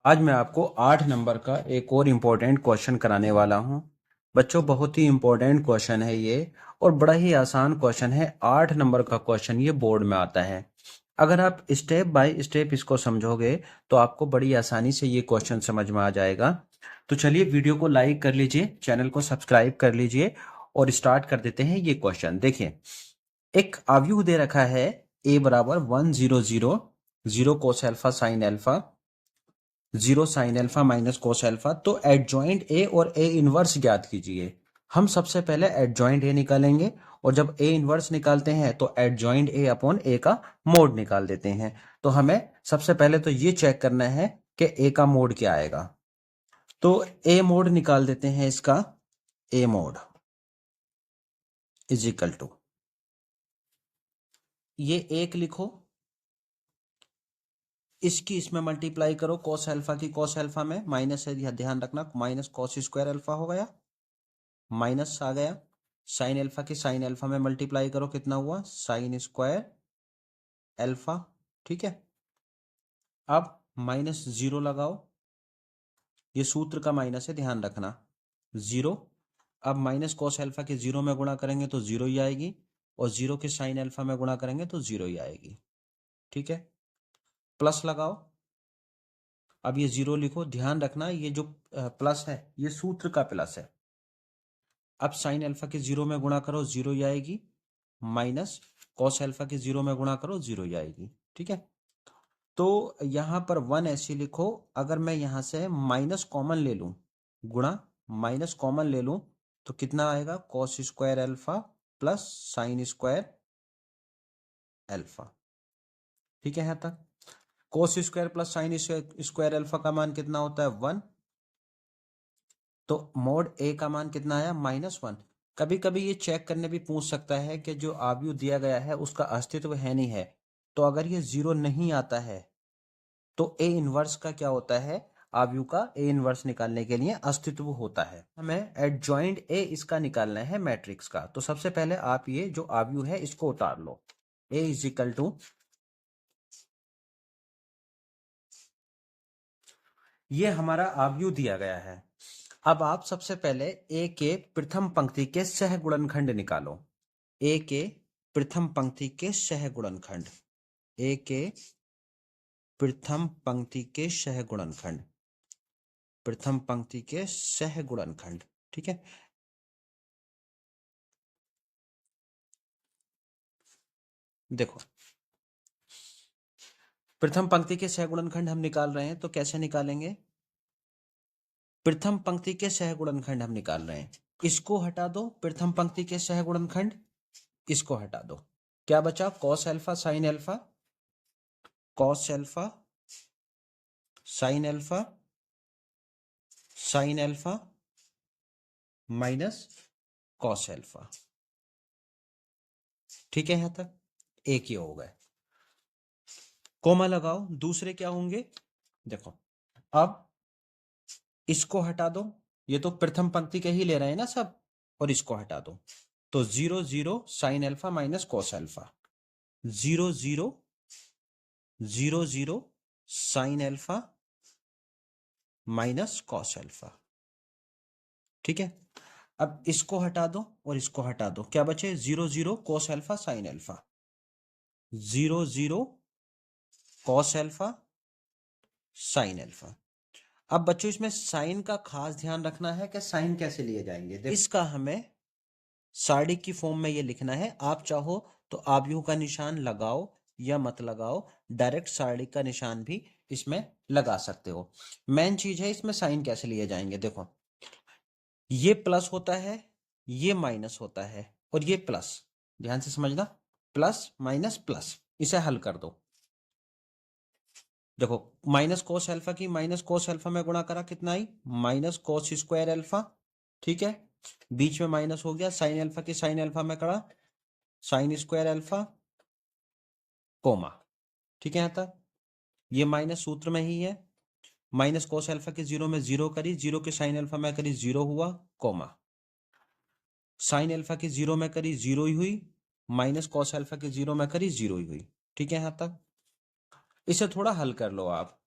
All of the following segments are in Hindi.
आज मैं आपको 8 नंबर का एक और इम्पोर्टेंट क्वेश्चन कराने वाला हूं। बच्चों, बहुत ही इम्पोर्टेंट क्वेश्चन है ये और बड़ा ही आसान क्वेश्चन है। 8 नंबर का क्वेश्चन ये बोर्ड में आता है। अगर आप स्टेप बाय स्टेप इसको समझोगे तो आपको बड़ी आसानी से ये क्वेश्चन समझ में आ जाएगा। तो चलिए वीडियो को लाइक कर लीजिए, चैनल को सब्सक्राइब कर लीजिए और स्टार्ट कर देते हैं। ये क्वेश्चन देखिए, एक आव्यूह दे रखा है a बराबर 100 0 कोस alpha sine alpha 0 sine alpha minus cos alpha. तो एडजॉइंट ए और ए इनवर्स ज्ञात कीजिए। हम सबसे पहले एडजॉइंट ए निकालेंगे और जब ए इनवर्स निकालते हैं तो एडजॉइंट ए अपॉन ए का मोड निकाल देते हैं। तो हमें सबसे पहले तो ये चेक करना है कि ए का मोड क्या आएगा। तो ए मोड निकाल देते हैं इसका। ए मोड इज इक्वल टू, ये एक लिखो, इसकी इसमें मल्टीप्लाई करो, कॉस एल्फा की कॉस एल्फा में माइनस है, ध्यान रखना, माइनस कॉस स्क्वायर एल्फा हो गया, माइनस आ गया। साइन एल्फा की साइन एल्फा में मल्टीप्लाई करो, कितना हुआ, साइन स्क्वायर एल्फा। ठीक है, अब माइनस जीरो लगाओ, ये सूत्र का माइनस है, ध्यान रखना, जीरो। अब माइनस कॉस एल्फा के जीरो में गुणा करेंगे तो जीरो ही आएगी और जीरो के साइन एल्फा में गुणा करेंगे तो जीरो ही आएगी। ठीक है, प्लस लगाओ, अब ये जीरो लिखो, ध्यान रखना ये जो प्लस है ये सूत्र का प्लस है। अब साइन अल्फा के जीरो में गुणा करो, जीरो ही आएगी, माइनस कॉस अल्फा के जीरो में गुणा करो, जीरो ही आएगी। ठीक है, तो यहां पर वन ऐसे लिखो, अगर मैं यहां से माइनस कॉमन ले लूं, गुणा माइनस कॉमन ले लूं तो कितना आएगा, cos square alpha plus sine square alpha. ठीक है, यहां तक cos square plus sine square alpha का मान कितना होता है, 1। तो मोड ए का मान कितना आया, -1। कभी कभी ये चेक करने भी पूछ सकता है कि जो आव्यूह दिया गया है उसका अस्तित्व है नहीं है। तो अगर ये जीरो नहीं आता है तो ए इनवर्स का क्या होता है, आव्यूह का ए इनवर्स निकालने के लिए अस्तित्व होता है। हमें एडजॉइंट ए इसका निकालना है मैट्रिक्स का। तो सबसे पहले आप ये जो आव्यूह है इसको उतार लो। ए इज इक्वल टू, ये हमारा आव्यूह दिया गया है। अब आप सबसे पहले ए के प्रथम पंक्ति के सहगुणनखंड निकालो। ए के प्रथम पंक्ति के सहगुणनखंड, ए के प्रथम पंक्ति के सहगुणनखंड, प्रथम पंक्ति के सहगुणनखंड। ठीक है, देखो प्रथम पंक्ति के सहगुणनखंड हम निकाल रहे हैं, तो कैसे निकालेंगे, प्रथम पंक्ति के सहगुणनखंड हम निकाल रहे हैं, इसको हटा दो, प्रथम पंक्ति के सहगुणनखंड इसको हटा दो, क्या बचा, cos alpha sine alpha, cos alpha sign alpha, sine alpha minus cos alpha. ठीक है, यहां तक एक ही हो गए, कोमा लगाओ, दूसरे क्या होंगे, देखो अब इसको हटा दो, ये तो प्रथम पंक्ति के ही ले रहे हैं ना सब, और इसको हटा दो, तो 0 0 sine alpha minus cos alpha, 0 0 0 0 sine alpha minus cos alpha. ठीक है, अब इसको हटा दो और इसको हटा दो, क्या बचे, 0 0 cos alpha sine alpha, 0 0 cos alpha sine alpha. अब बच्चों इसमें साइन का खास ध्यान रखना है कि साइन कैसे लिए जाएंगे, इसका हमें सारणी की फॉर्म में ये लिखना है। आप चाहो तो आव्यूह का निशान लगाओ या मत लगाओ, डायरेक्ट सारणी का निशान भी इसमें लगा सकते हो। मेन चीज है इसमें साइन कैसे लिए जाएंगे, देखो ये प्लस होता है, ये माइनस होता है और ये प्लस, ध्यान से समझना, प्लस माइनस प्लस, इसे हल कर दो। देखो माइनस कोस एल्फा की माइनस कोस एल्फा में गुणा करा, कितना आई, माइनस कोस स्क्वायर एल्फा। ठीक है, बीच में माइनस हो गया, साइन एल्फा की साइन एल्फा में करा, साइन स्क्वायर एल्फा कोमा। ठीक है, यहां तक ये माइनस सूत्र में ही है, माइनस कोस एल्फा के जीरो में जीरो करी, जीरो के साइन एल्फा में करी, जीरो हुआ, कोमा, साइन एल्फा के जीरो में करी, जीरो ही हुई, माइनस कॉस एल्फा के जीरो में करी, जीरो ही हुई। ठीक है, यहां तक इसे थोड़ा हल कर लो आप,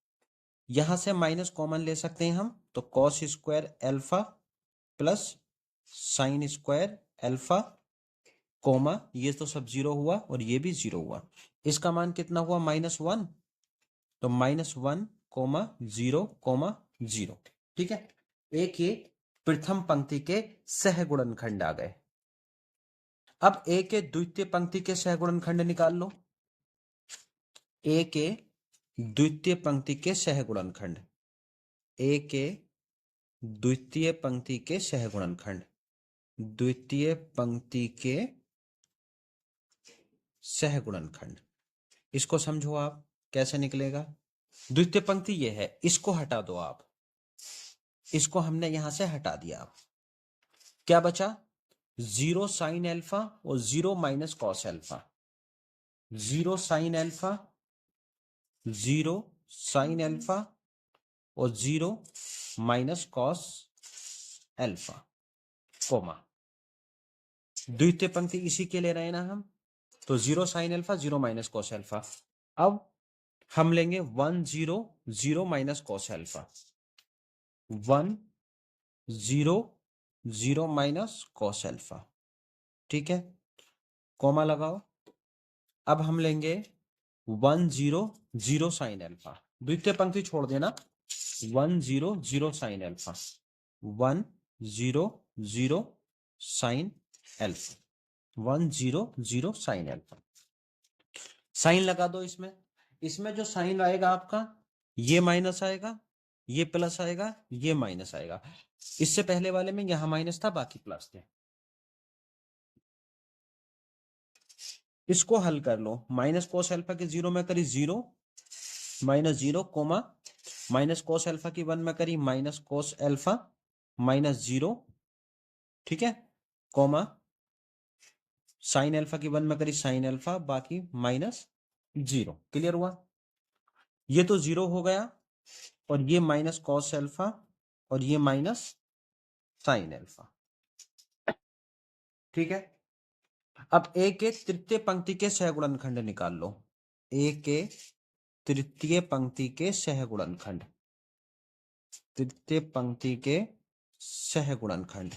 यहां से माइनस कॉमन ले सकते हैं हम, तो cos square alpha plus sine square alpha comma, ये तो सब जीरो हुआ और ये भी जीरो हुआ। इसका मान कितना हुआ? -1। तो -1 कोमा 0 कोमा 0। ठीक है, एक ये प्रथम पंक्ति के सहगुणनखंड आ गए। अब ए के द्वितीय पंक्ति के सहगुणनखंड निकाल लो। ए के द्वितीय पंक्ति के सहगुणनखंड, ए के द्वितीय पंक्ति के सहगुणनखंड, द्वितीय पंक्ति के सहगुणनखंड, इसको समझो आप कैसे निकलेगा। द्वितीय पंक्ति ये है, इसको हटा दो आप, इसको हमने यहां से हटा दिया। आप क्या बचा? 0 साइन एल्फा और 0 minus cos alpha, 0 sine alpha, 0 sine alpha और 0 माइनस कॉस एल्फा कोमा। द्वितीय पंक्ति इसी के ले रहे हैं ना हम, तो 0 sine alpha 0 minus cos alpha. अब हम लेंगे 1 0 0 minus cos alpha, 1 0 0 minus cos alpha. ठीक है, कोमा लगाओ। अब हम लेंगे 1 0 0 साइन एल्फा, द्वितीय पंक्ति छोड़ देना, 1 0 0 sine alpha, 1 0 0 sine alpha, 1 0 0 sine alpha. Sine लगा दो इसमें, इसमें जो साइन आएगा आपका, ये माइनस आएगा, ये प्लस आएगा, ये माइनस आएगा। इससे पहले वाले में यहां माइनस था, बाकी प्लस थे। इसको हल कर लो। माइनस कोस एल्फा की 0 में करी 0 minus 0 comma, minus cos alpha की 1 में करी माइनस कोस एल्फा माइनस 0। ठीक है, कोमा साइन एल्फा की 1 में करी साइन एल्फा, बाकी माइनस 0। क्लियर हुआ? ये तो 0 हो गया और ये माइनस कॉस एल्फा और ये माइनस साइन एल्फा। ठीक है, अब ए के तृतीय पंक्ति के सहगुणनखंड निकाल लो। ए के तृतीय पंक्ति के सहगुणनखंड, तृतीय पंक्ति के सहगुणनखंड।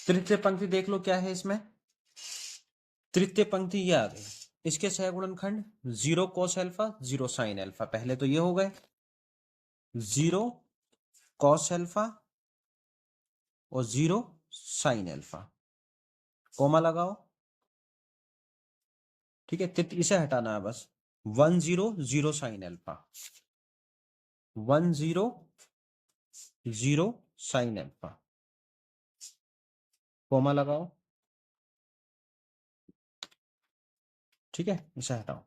तृतीय पंक्ति देख लो क्या है इसमें। तृतीय पंक्ति ये आ गई, इसके सहगुणनखंड 0 कॉस एल्फा 0 साइन एल्फा। पहले तो ये हो गए 0 कॉस एल्फा और 0 साइन एल्फा, कोमा लगाओ। ठीक है, इसे हटाना है बस। 1 0 0 sine alpha, 1 0 0 sine alpha, comma लगाओ। ठीक है, इसे हटाओ।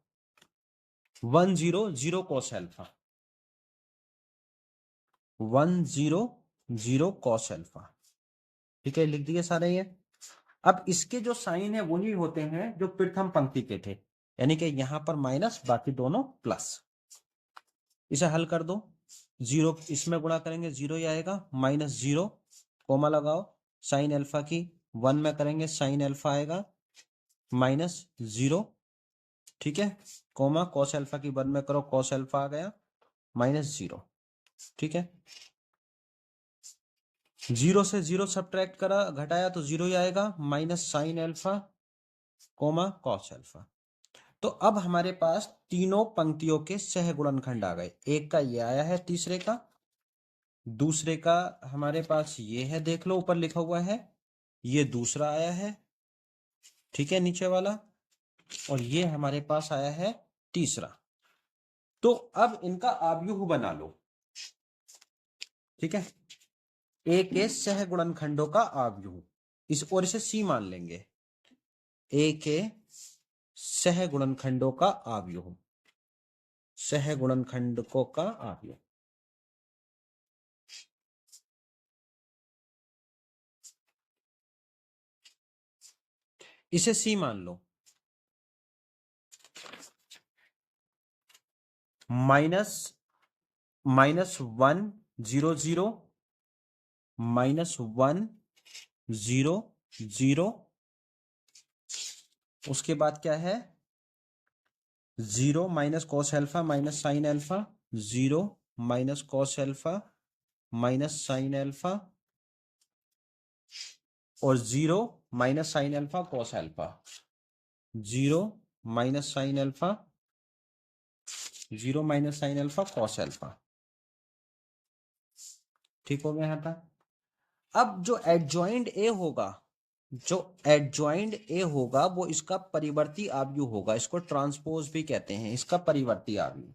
1 0 0 कॉस एल्फा, 1 0 0 कॉस एल्फा। ठीक है, लिख दिए सारे ये। अब इसके जो साइन है वही होते हैं जो प्रथम पंक्ति के थे, यानी कि यहां पर माइनस, बाकी दोनों प्लस। इसे हल कर दो। 0 इसमें गुणा करेंगे 0 ही आएगा, माइनस 0 कोमा लगाओ। साइन एल्फा की 1 में करेंगे साइन एल्फा आएगा माइनस 0। ठीक है, कोमा कॉस एल्फा की 1 में करो कॉस एल्फा आ गया माइनस 0। ठीक है, 0 से 0 सब्ट्रैक्ट करा, घटाया तो 0 ही आएगा, minus sine alpha comma cos alpha. तो अब हमारे पास तीनों पंक्तियों के सहगुणनखंड आ गए। एक का ये आया है, तीसरे का, दूसरे का हमारे पास ये है, देख लो ऊपर लिखा हुआ है, ये दूसरा आया है। ठीक है, नीचे वाला, और ये हमारे पास आया है तीसरा। तो अब इनका आव्यूह बना लो। ठीक है, ए के सहगुणनखंडों का आव्यूह, इस और इसे सी मान लेंगे। ए के सहगुणनखंडों का आव्यूह, सहगुणनखंडों का आव्यूह। इसे सी मान लो। माइनस 1 0 0 -1 0 0 उसके बाद क्या है 0 minus cos alpha minus sine alpha, 0 minus cos alpha minus sine alpha और 0 minus sine alpha cos alpha, 0 minus sine alpha, 0 minus sine alpha cos alpha. ठीक हो गया यहाँ तक। अब जो एडजॉइंट ए होगा, जो एडजॉइंट ए होगा वो इसका परिवर्ती आव्यूह होगा, इसको ट्रांसपोज भी कहते हैं, इसका परिवर्ती आव्यूह।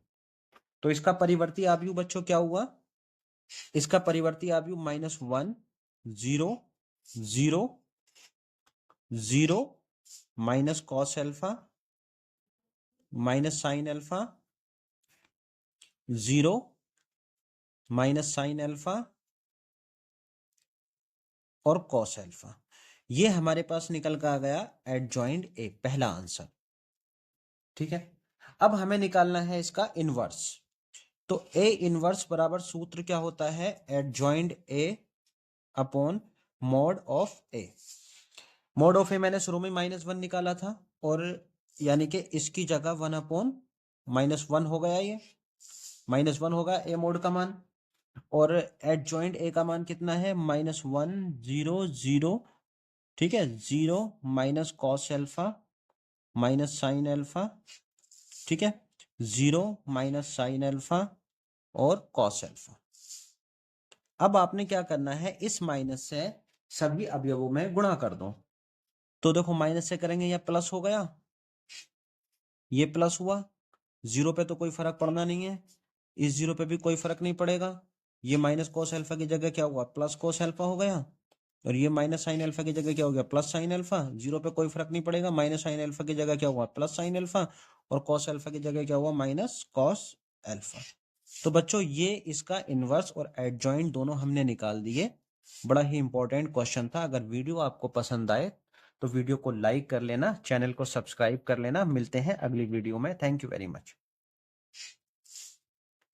तो इसका परिवर्ती आव्यूह बच्चों क्या हुआ, इसका परिवर्ती आव्यूह -1 0 0 0 minus cos alpha minus sine alpha, 0 minus sine alpha और कॉस एल्फा। ये हमारे पास निकल कर आ गया एडजॉइंट ए, पहला आंसर। ठीक है, अब हमें निकालना है इसका इनवर्स। तो ए इनवर्स बराबर सूत्र क्या होता है, adjoint A upon mod of A. Mod of A मैंने शुरू में -1 निकाला था, और यानी कि इसकी जगह 1/-1 हो गया, ये -1 होगा ए मॉड का मान, और एडजॉइंट ए का मान कितना है -1 0 0। ठीक है, 0 minus cos alpha minus sine alpha, ठीक है, 0 माइनस साइन एल्फा और कॉस एल्फा। अब आपने क्या करना है, इस माइनस से सभी अवयवों में गुणा कर दो। तो देखो माइनस से करेंगे यह प्लस हो गया, ये प्लस हुआ, 0 पे तो कोई फर्क पड़ना नहीं है, इस 0 पे भी कोई फर्क नहीं पड़ेगा। ये माइनस कॉस एल्फा की जगह क्या हुआ, प्लस कॉस एल्फा हो गया, और ये माइनस साइन एल्फा की जगह क्या हो गया, प्लस साइन एल्फा। 0 पे कोई फर्क नहीं पड़ेगा, माइनस साइन एल्फा की जगह क्या हुआ, प्लस साइन एल्फा, और कॉस एल्फा की जगह क्या हुआ, माइनस कॉस एल्फा। तो बच्चों ये इसका इनवर्स और एडजॉइंट दोनों हमने निकाल दिए। बड़ा ही इंपॉर्टेंट क्वेश्चन था। अगर वीडियो आपको पसंद आए तो वीडियो को लाइक कर लेना, चैनल को सब्सक्राइब कर लेना। मिलते हैं अगली वीडियो में। Thank you very much.